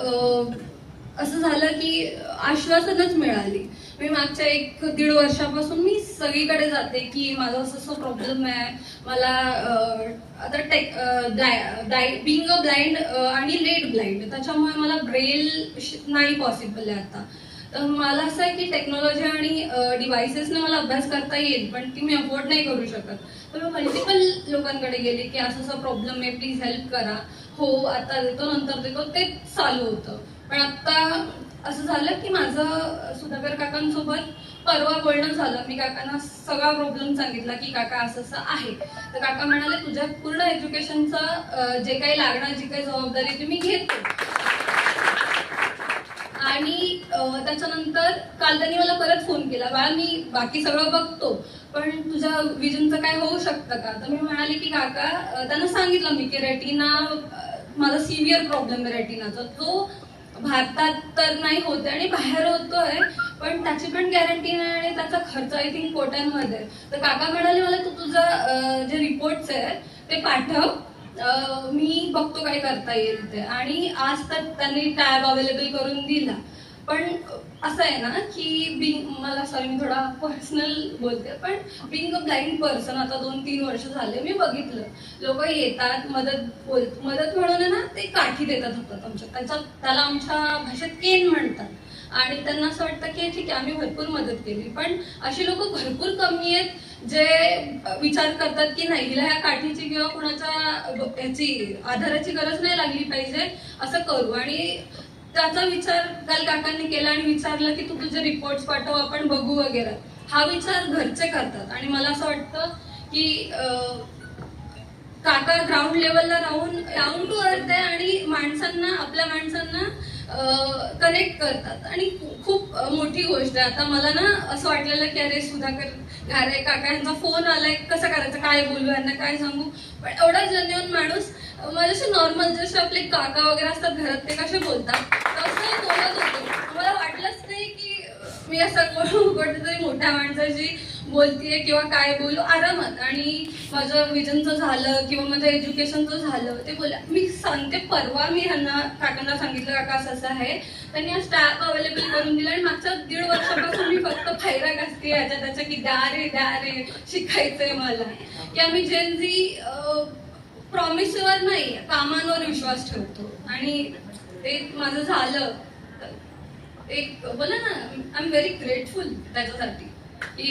असं झालं की आश्वासनच मिळाली. मी मागच्या 1-1.5 वर्षापासून मी सगळीकडे जाते की माझा असं प्रॉब्लेम आहे, मला आता बिंग अ ब्लाइंड आणि लेट ब्लाइंड, त्याच्यामुळे मला ब्रेल नाही पॉसिबल आहे आता. तर मला असं आहे की टेक्नॉलॉजी आणि डिव्हाइसेसने मला अभ्यास करता येईल, पण ती मी अफोर्ड नाही करू शकत. तर मी मल्टिपल लोकांकडे गेले की असं प्रॉब्लेम आहे, प्लीज हेल्प करा. हो, आता देतो, नंतर देतो, ते चालू होतं. पण आता असं झालं की माझं सुधाकर काकांसोबत परवा बोलणं झालं. मी काकांना सगळा प्रॉब्लेम सांगितला की काका असं असं आहे. तर काका म्हणाले, तुझ्या पूर्ण एज्युकेशनचं जे काही लागणार, जी काही जबाबदारी तुम्ही घेतो. आणि त्याच्यानंतर काल त्यांनी मला परत फोन केला, बाळा मी बाकी सगळं बघतो, पण तुझ्या विजनचं काय होऊ शकतं का? तर मी म्हणाले की काका, त्यांना सांगितलं मी की रेटिना माझा सिव्हिअर प्रॉब्लेम आहे रेटिनाचा, जो भारतात तर नाही होते आणि बाहेर होतोय, पण त्याची पण गॅरंटी नाही आणि त्याचा खर्च आय थिंक कोट्यांमध्ये. तर काका म्हणाले मला, तू तुझं जे रिपोर्ट्स आहेत ते पाठव, मी बघतो काय करता येईल ते. आणि आज तर त्यांनी टॅब अवेलेबल करून दिला. पण असं आहे ना की मला सॉरी मी थोडा पर्सनल बोलते, पण बिंग अ ब्लाइंड पर्सन आता 2-3 वर्ष झाले मी बघितलं, लोक येतात, मदत म्हणून ना ते काठी देतात होतात, त्याला आमच्या भाषेत केन म्हणतात. आणि त्यांना असं वाटतं की ठीक आहे आम्ही भरपूर मदत केली, पण अशी लोक भरपूर कमी आहेत जे विचार करतात की नाही, हिला ह्या काठीची किंवा कोणाच्या याची आधाराची गरज नाही लागली पाहिजे, असं करू. आणि त्याचा विचार काल काकांनी केला आणि विचारलं की तू तुझे रिपोर्ट्स पाठव, आपण बघू वगैरे. हा विचार घरचे करतात. आणि मला असं वाटतं की काका ग्राउंड लेवलला राहून डाऊन टू अर्थ आहे आणि आपल्या माणसांना कनेक्ट करतात. आणि खूप मोठी गोष्ट आहे. आता मला ना असं वाटलेलं की अरे सुधाकर घारे काका यांचा फोन आलाय, कसं करायचं, काय बोलू, यांना काय सांगू. पण एवढा जेन्युइन माणूस माझ्याशी नॉर्मल जसे आपले काका वगैरे असतात घरात ते कसे बोलतात तसं बोलत होते. मला वाटलंच नाही की मी असं कुठेतरी मोठ्या माणसाशी बोलतीये किंवा काय बोलू, आरामात. आणि माझं विजनचं झालं किंवा माझं एज्युकेशनचं झालं ते बोला. मी सांगते, परवा मी काकांना सांगितलं काका असं असं आहे, त्यांनी आज टॅब अवेलेबल करून दिला. आणि मागच्या 1.5 वर्षापासून मी फक्त फायरा घासते याच्या त्याच्या की द्या रे शिकायचंय मला. की आम्ही जेनझी प्रॉमिसवर नाही, कामांवर विश्वास ठेवतो. आणि ते माझं झालं, एक बोला ना, आय एम व्हेरी ग्रेटफुल त्याच्यासाठी की